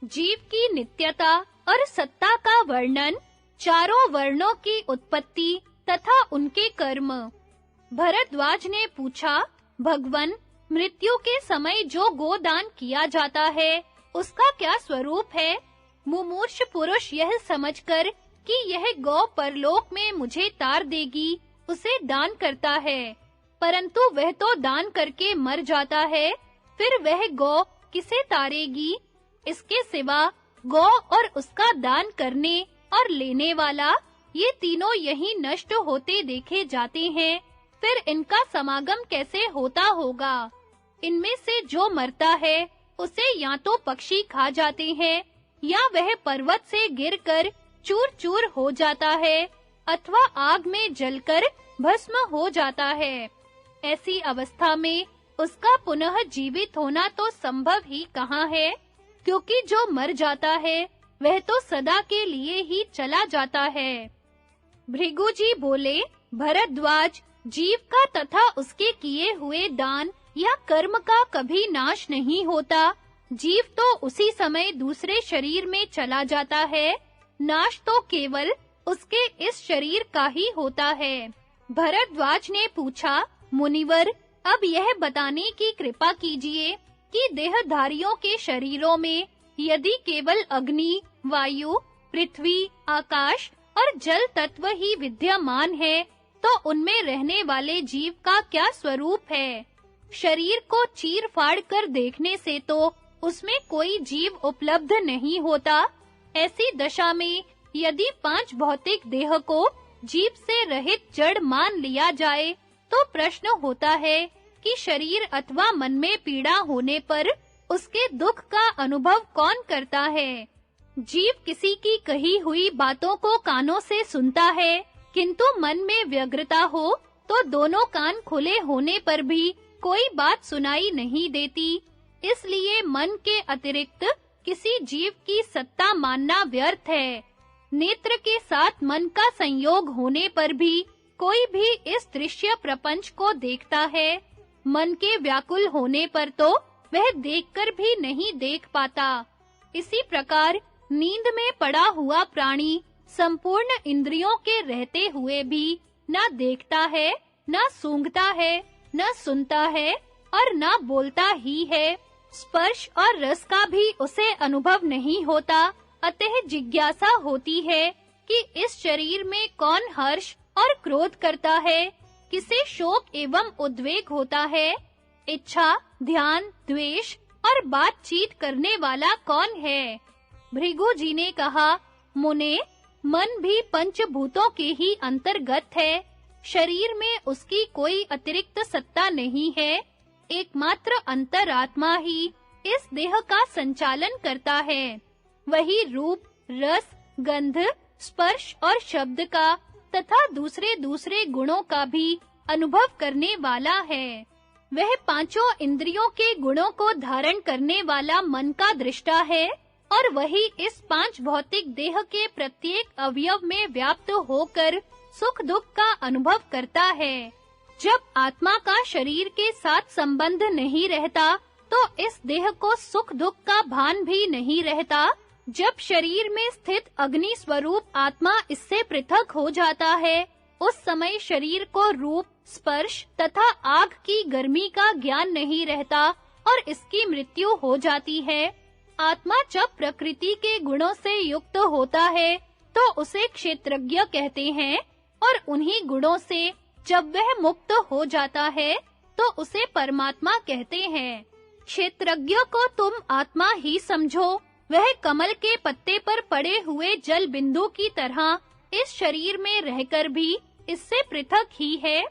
जीव की नित्यता और सत्ता का वर्णन, चारों वर्णों की उत्पत्ति तथा उनके कर्म। भरद्वाज ने पूछा, भगवन, मृत्यु के समय जो गोदान किया जाता है, उसका क्या स्वरूप है? मुमूर्ष पुरुष यह समझकर कि यह गौ परलोक में मुझे तार देगी, उसे दान करता है, परंतु वह तो दान करके मर जाता है, फिर वह गौ किसे तारेगी? इसके सिवा गौ और उसका दान करने और लेने वाला, ये तीनों यहीं नष्ट होते देखे जाते हैं, फिर इनका समागम कैसे होता होगा? इनमें से जो मरता है, उसे या तो पक्षी खा जाते हैं, या वह पर्वत से गिरकर चूर-चूर हो जाता है, अथवा आग में जलकर भस्म हो जाता है। ऐसी अवस्था में उसका पुनः जीवित होना तो संभव ही कहाँ है, क्योंकि जो मर जाता है, वह तो सदा के लिए ही चला जाता है। भृगु जी बोले, भरद्वाज, जीव का तथा उसके किए हुए दान या कर्म का कभी नाश नहीं होता। जीव तो उसी समय दूसरे शरीर में चला जाता है, नाश तो केवल उसके इस शरीर का ही होता है। भरद्वाज ने पूछा, मुनिवर, अब यह बताने की कृपा कीजिए कि देहधारियों के शरीरों में यदि केवल अग्नि, वायु, पृथ्वी, आकाश और जल तत्व ही विद्यमान है, तो उनमें रहने वाले जीव का क्या स्वरूप है? शरीर को चीर-फाड़ कर देखने से तो उसमें कोई जीव उपलब्ध नहीं होता। ऐसी दशा में यदि 5 भौतिक देह को जीव से रहित जड़ मान लिया जाए, तो प्रश्न होता है कि शरीर अथवा मन में पीड़ा होने पर उसके दुख का अनुभव कौन करता है? जीव किसी की कही हुई बातों को कानों से सुनता है, किंतु मन में व्यग्रता हो तो दोनों कान खुले होने पर भी कोई बात सुनाई नहीं देती। इसलिए मन के अतिरिक्त किसी जीव की सत्ता मानना व्यर्थ है। नेत्र के साथ मन का संयोग होने पर भी कोई भी इस दृश्य प्रपंच को देखता है। मन के व्याकुल होने पर तो वह देखकर भी नहीं देख पाता। इसी प्रकार नींद में पड़ा हुआ प्राणी संपूर्ण इंद्रियों के रहते हुए भी ना देखता है, ना सूंघता है, ना सुनता है और ना बोलता ही है। स्पर्श और रस का भी उसे अनुभव नहीं होता। अतः जिज्ञासा होती है कि इस शरीर में कौन हर्ष और क्रोध करता है, किसे शोक एवं उद्वेग होता है, इच्छा, ध्यान, द्वेष और बातचीत करने वाला कौन है? भृगु जी ने कहा, मुने, मन भी पंचभूतों के ही अंतर्गत है। शरीर में उसकी कोई अतिरिक्त सत्ता नहीं है। एकमात्र अंतरात्मा ही इस देह का संचालन करता है। वही रूप, रस, गंध, स्पर्श और शब्द का तथा दूसरे गुणों का भी अनुभव करने वाला है। वह पांचों इंद्रियों के गुणों को धारण करने वाला मन का दृष्टा है और वही इस 5 भौतिक देह के प्रत्येक अवयव में व्याप्त होकर सुख दुख का अनुभव करता है। जब आत्मा का शरीर के साथ संबंध नहीं रहता, तो इस देह को सुख दुख का भान भी नहीं रहता। जब शरीर में स्थित अग्नि स्वरूप आत्मा इससे पृथक हो जाता है, उस समय शरीर को रूप, स्पर्श तथा आग की गर्मी का ज्ञान नहीं रहता और इसकी मृत्यु हो जाती है। आत्मा जब प्रकृति के गुणों से युक्त होता है, तो उसे क्षेत्रज्ञ कहते हैं और उन्हीं गुणों से जब वह मुक्त हो जाता है, तो उसे परमात्मा कहते हैं। क्षेत्रज्ञ को तुम आत्मा ही समझो। वह कमल के पत्ते पर पड़े हुए जल बिंदु की तरह इस शरीर में रहकर भी इससे पृथक ही है।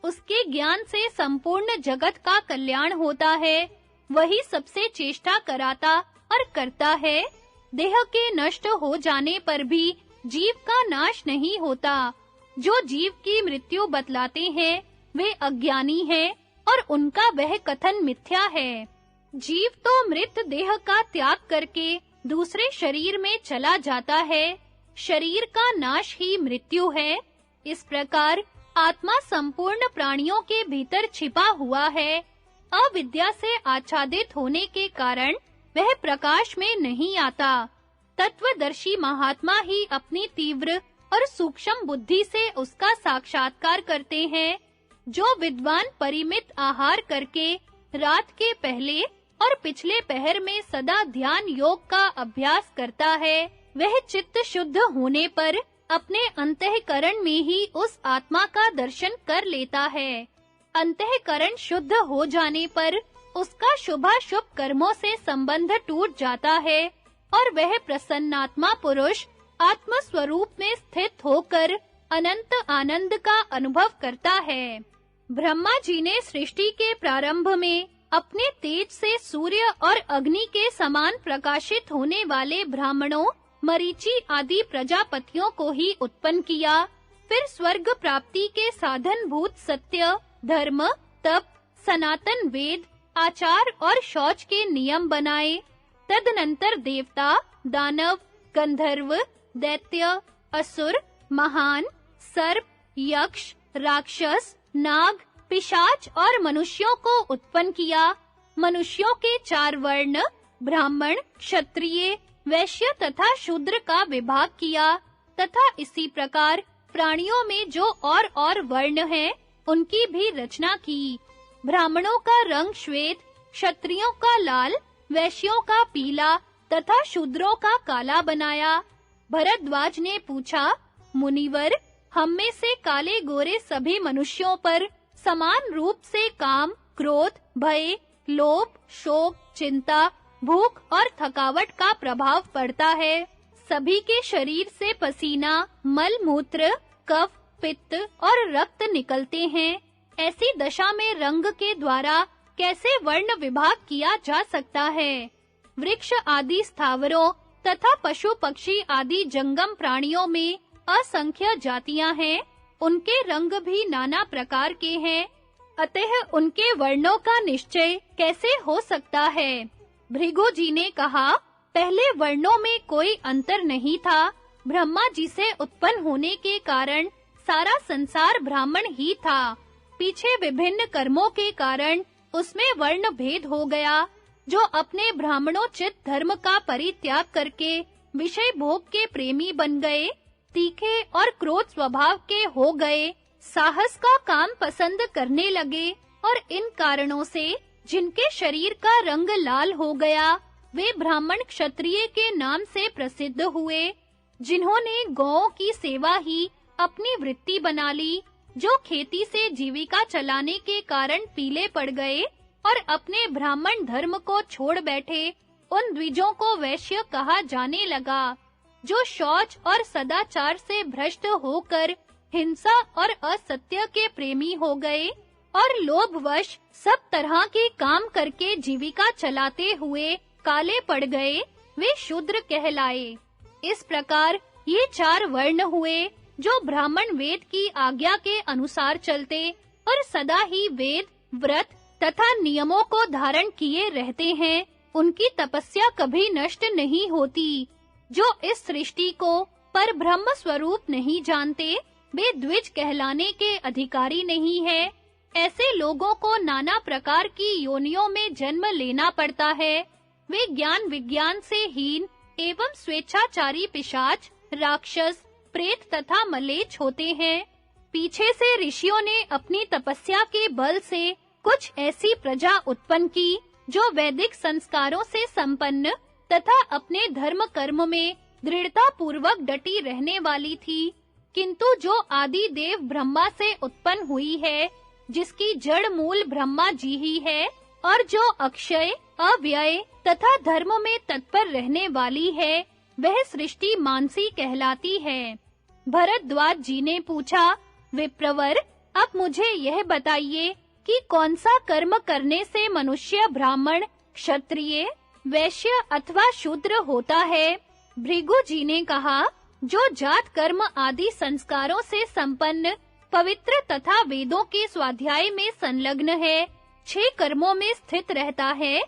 उसके ज्ञान से संपूर्ण जगत का कल्याण होता है। वही सबसे चेष्टा कराता और करता है। देह के नष्ट हो जाने पर भी जीव का नाश नहीं होता। जो जीव की मृत्यु बतलाते हैं, वे अज्ञानी हैं और उनका वह कथन मिथ्या है। जीव तो मृत देह का त्याग करके दूसरे शरीर में चला जाता है। शरीर का नाश ही मृत्यु है। इस प्रकार आत्मा संपूर्ण प्राणियों के भीतर छिपा हुआ है। अविद्या से आच्छादित होने के कारण वह प्रकाश में नहीं आता। तत्वदर्शी महात्मा ही अपनी तीव्र और सूक्ष्म बुद्धि से उसका साक्षात्कार करते हैं। जो विद्वान परिमित आहार करके रात के पहले और पिछले पहर में सदा ध्यान योग का अभ्यास करता है, वह चित्त शुद्ध होने पर अपने अंतःकरण में ही उस आत्मा का दर्शन कर लेता है। अंतःकरण शुद्ध हो जाने पर उसका शुभाशुभ कर्मों से संबंध टूट जाता है और वह प्रसन्नात्मा पुरुष आत्म स्वरूप में स्थित होकर अनंत आनंद का अनुभव करता है। ब्रह्मा जी ने सृष्टि के प्रारंभ में अपने तेज से सूर्य और अग्नि के समान प्रकाशित होने वाले ब्राह्मणों, मरीचि आदि प्रजापतियों को ही उत्पन्न किया। फिर स्वर्ग प्राप्ति के साधन भूत सत्य, धर्म, तप, सनातन वेद, आचार और शौच के नियम बनाए। तदनंतर देवता, दानव, गंधर्व, दैत्य, असुर, महान, सर्प, यक्ष, राक्षस, नाग, पिशाच और मनुष्यों को उत्पन्न किया। मनुष्यों के 4 वर्ण ब्राह्मण, क्षत्रिय, वैश्य तथा शूद्र का विभाग किया तथा इसी प्रकार प्राणियों में जो और वर्ण हैं उनकी भी रचना की। ब्राह्मणों का रंग श्वेत, क्षत्रियों का लाल, वैश्यों का पीला तथा शूद्रों का काला बनाया। भरद्वाज ने पूछा, मुनिवर, हम में से काले गोरे सभी मनुष्यों पर समान रूप से काम, क्रोध, भय, लोभ, शोक, चिंता, भूख और थकावट का प्रभाव पड़ता है। सभी के शरीर से पसीना, मल मूत्र, कफ, पित्त और रक्त निकलते हैं। ऐसी दशा में रंग के द्वारा कैसे वर्ण विभाग किया जा सकता है? वृक्ष आदि स्थावरों तथा पशु पक्षी आदि जंगम प्राणियों में असंख्य जातियां हैं। उनके रंग भी नाना प्रकार के हैं। अतः उनके वर्णों का निश्चय कैसे हो सकता है? भृगु जी ने कहा, पहले वर्णों में कोई अंतर नहीं था। ब्रह्मा जी से उत्पन्न होने के कारण सारा संसार ब्राह्मण ही था। पीछे विभिन्न कर्मों के कारण उसमें वर्ण भेद हो गया। जो अपने ब्राह्मणोचित धर्म का परित्याग करके विषय भोग के प्रेमी बन गए, तीखे और क्रोध स्वभाव के हो गए, साहस का काम पसंद करने लगे और इन कारणों से जिनके शरीर का रंग लाल हो गया, वे ब्राह्मण क्षत्रिय के नाम से प्रसिद्ध हुए। जिन्होंने गौओं की सेवा ही अपनी वृत्ति बना ली, जो खेती से जीविका चलाने के कारण पीले पड़ गए और अपने ब्राह्मण धर्म को छोड़ बैठे, उन द्विजों को वैश्य कहा जाने लगा। जो शौच और सदाचार से भ्रष्ट होकर हिंसा और असत्य के प्रेमी हो गए और लोभवश सब तरह के काम करके जीविका चलाते हुए काले पड़ गए, वे शूद्र कहलाए। इस प्रकार ये 4 वर्ण हुए जो ब्राह्मण वेद की आज्ञा के अनुसार चलते और सदा ही वेद, व्रत तथा नियमों को धारण किए रहते हैं। उनकी तपस्या कभी नष्ट नहीं होती। जो इस सृष्टि को पर ब्रह्म स्वरूप नहीं जानते, वे द्विज कहलाने के अधिकारी नहीं है। ऐसे लोगों को नाना प्रकार की योनियों में जन्म लेना पड़ता है। वे ज्ञान विज्ञान से हीन एवं स्वेच्छाचारी पिशाच, राक्षस, प्रेत तथा मलेच्छ होते हैं। पीछे से ऋषियों ने अपनी तपस्या के बल से कुछ ऐसी प्रजा उत्पन्न की जो वैदिक संस्कारों से संपन्न तथा अपने धर्म कर्म में दृढ़ता पूर्वक डटी रहने वाली थी। किंतु जो आदि देव ब्रह्मा से उत्पन्न हुई है, जिसकी जड़ मूल ब्रह्मा जी ही है और जो अक्षय, अव्यय तथा धर्म में तत्पर रहने वाली है, वह सृष्टि मानसी कहलाती है। भरद्वाज जी ने पूछा, विप्रवर, अब मुझे यह बताइए कि कौन सा कर्म करने से मनुष्य ब्राह्मण, क्षत्रिय, वैश्य अथवा शूद्र होता है? भृगु जी ने कहा, जो जात कर्म आदि संस्कारों से संपन्न, पवित्र तथा वेदों के स्वाध्याय में संलग्न है, 6 कर्मों में स्थित रहता है,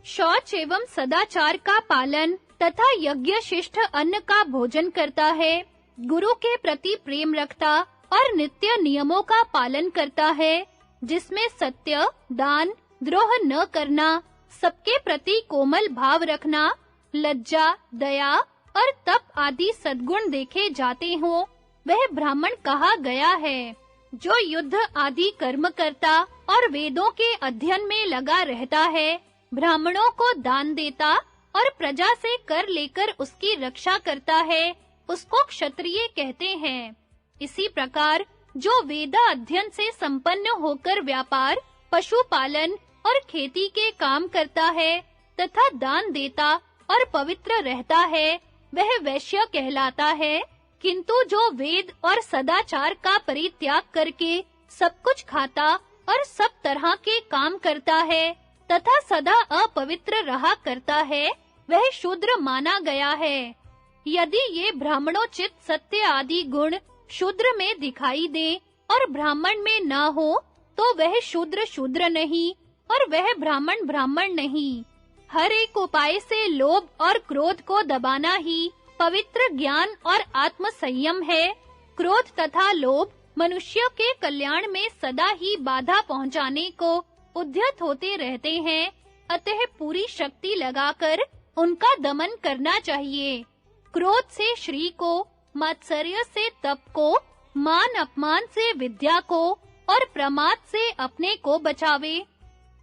शौच एवं सदाचार का पालन तथा यज्ञ शिष्ट अन्न का भोजन करता है, गुरु के प्रति प्रेम रखता और नित्य नियमों का पालन करता है, जिसमें सत्य, दान, द्रोह न करना, सबके प्रति कोमल भाव रखना, लज्जा, दया और तप आदि सद्गुण देखे जाते हों, वह ब्राह्मण कहा गया है। जो युद्ध आदि कर्म करता और वेदों के अध्ययन में लगा रहता है, ब्राह्मणों को दान देता और प्रजा से कर लेकर उसकी रक्षा करता है, उसको क्षत्रिय कहते हैं। इसी प्रकार जो वेद अध्ययन से संपन्न होकर व्यापार, पशुपालन और खेती के काम करता है तथा दान देता और पवित्र रहता है, वह वैश्य कहलाता है। किंतु जो वेद और सदाचार का परित्याग करके सब कुछ खाता और सब तरह के काम करता है तथा सदा अपवित्र रहा करता है, वह शूद्र माना गया है। यदि ये ब्राह्मणोचित सत्य आदि गुण शूद्र में दिखाई दे और ब्राह्मण में न हो, तो वह शूद्र शूद्र नहीं और वह ब्राह्मण ब्राह्मण नहीं। हर एक उपाय से लोभ और क्रोध को दबाना ही पवित्र ज्ञान और आत्म संयम है। क्रोध तथा लोभ मनुष्य के कल्याण में सदा ही बाधा पहुंचाने को उद्यत होते रहते हैं, अतः पूरी शक्ति लगाकर उनका दमन करना चाहिए। क्रोध से श्री को, मात्सर्य से तप को, मान अपमान से विद्या को और प्रमाद से अपने को बचावे।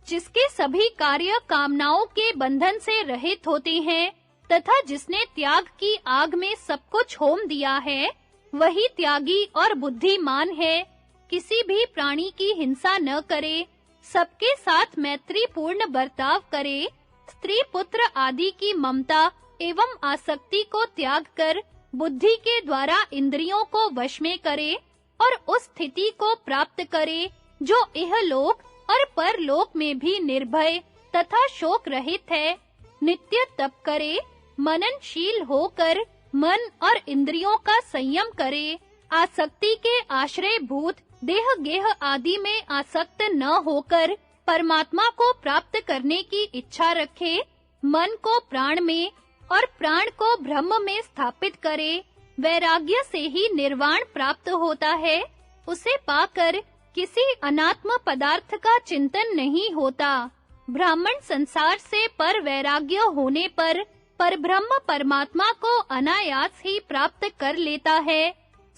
जिसके सभी कार्य कामनाओं के बंधन से रहित होते हैं तथा जिसने त्याग की आग में सब कुछ होम दिया है, वही त्यागी और बुद्धिमान है। किसी भी प्राणी की हिंसा न करे, सबके साथ मैत्रीपूर्ण बर्ताव करे, स्त्री पुत्र आदि की ममता एवं आसक्ति को त्याग कर बुद्धि के द्वारा इंद्रियों को वश में करे और उस स्थिति को प्राप्त करे जो इहलोक और परलोक में भी निर्भय तथा शोक रहित है। नित्य तप करे, मननशील होकर मन और इंद्रियों का संयम करे, आसक्ति के आश्रय भूत देह गेह आदि में आसक्त न होकर परमात्मा को प्राप्त करने की इच्छा रखे, मन को प्राण में और प्राण को ब्रह्म में स्थापित करे। वैराग्य से ही निर्वाण प्राप्त होता है। उसे पाकर किसी अनात्म पदार्थ का चिंतन नहीं होता। ब्राह्मण संसार से पर वैराग्य होने पर परब्रह्म परमात्मा को अनायास ही प्राप्त कर लेता है।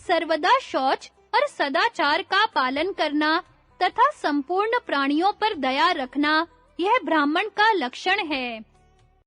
सर्वदा शौच और सदाचार का पालन करना तथा संपूर्ण प्राणियों पर दया रखना, यह ब्राह्मण का लक्षण है।